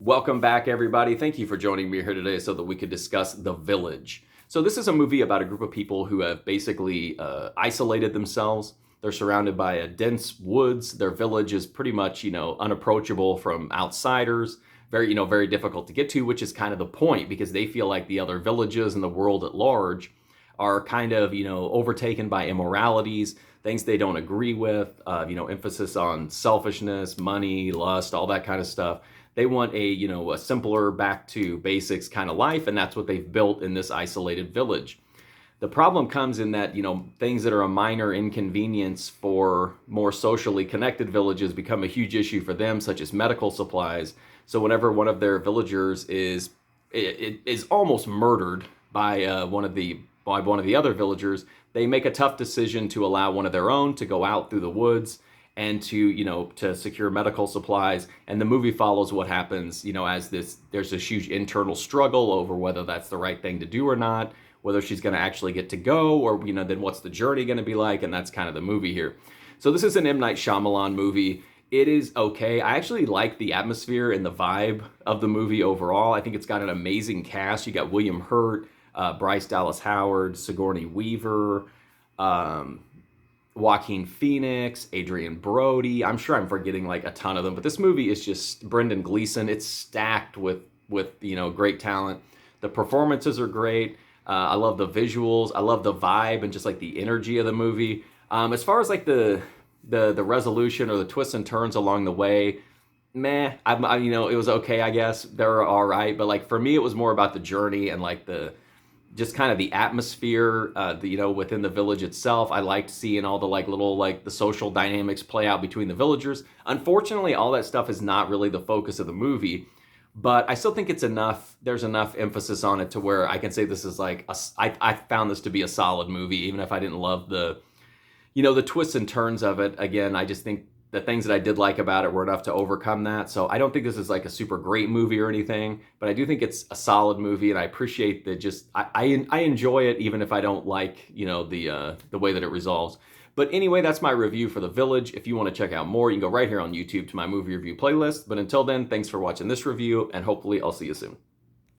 Welcome back, everybody. Thank you for joining me here today so that we could discuss The Village. So this is a movie about a group of people who have basically isolated themselves. They're surrounded by a dense woods. Their village is pretty much, unapproachable from outsiders. Very difficult to get to, which is kind of the point because they feel like the other villages and the world at large are kind of, overtaken by immoralities, things they don't agree with, emphasis on selfishness, money, lust, all that kind of stuff. They want a simpler, back to basics kind of life, and that's what they've built in this isolated village. The problem comes in that, things that are a minor inconvenience for more socially connected villages become a huge issue for them, such as medical supplies. So whenever one of their villagers is almost murdered by one of the other villagers, they make a tough decision to allow one of their own to go out through the woods and to secure medical supplies. And the movie follows what happens, as there's this huge internal struggle over whether that's the right thing to do or not, whether she's going to actually get to go, or, then what's the journey going to be like, and that's kind of the movie here. So this is an M. Night Shyamalan movie. It is okay. I actually like the atmosphere and the vibe of the movie overall. I think it's got an amazing cast. You got William Hurt, Bryce Dallas Howard, Sigourney Weaver, Joaquin Phoenix, Adrien Brody. I'm sure I'm forgetting like a ton of them, but this movie is just Brendan Gleeson. It's stacked with great talent. The performances are great. I love the visuals. I love the vibe and just like the energy of the movie. As far as like the resolution or the twists and turns along the way, meh. It was okay, I guess. They were all right, but like for me, it was more about the journey and like just kind of the atmosphere, within the village itself. I liked seeing all the the social dynamics play out between the villagers. Unfortunately, all that stuff is not really the focus of the movie, but I still think it's enough. There's enough emphasis on it to where I can say this is I found this to be a solid movie, even if I didn't love the twists and turns of it. Again, I just think the things that I did like about it were enough to overcome that. So I don't think this is like a super great movie or anything, but I do think it's a solid movie, and I appreciate that. I enjoy it even if I don't like the way that it resolves. But anyway, that's my review for The Village. If you want to check out more, you can go right here on YouTube to my movie review playlist. But until then, thanks for watching this review, and hopefully I'll see you soon.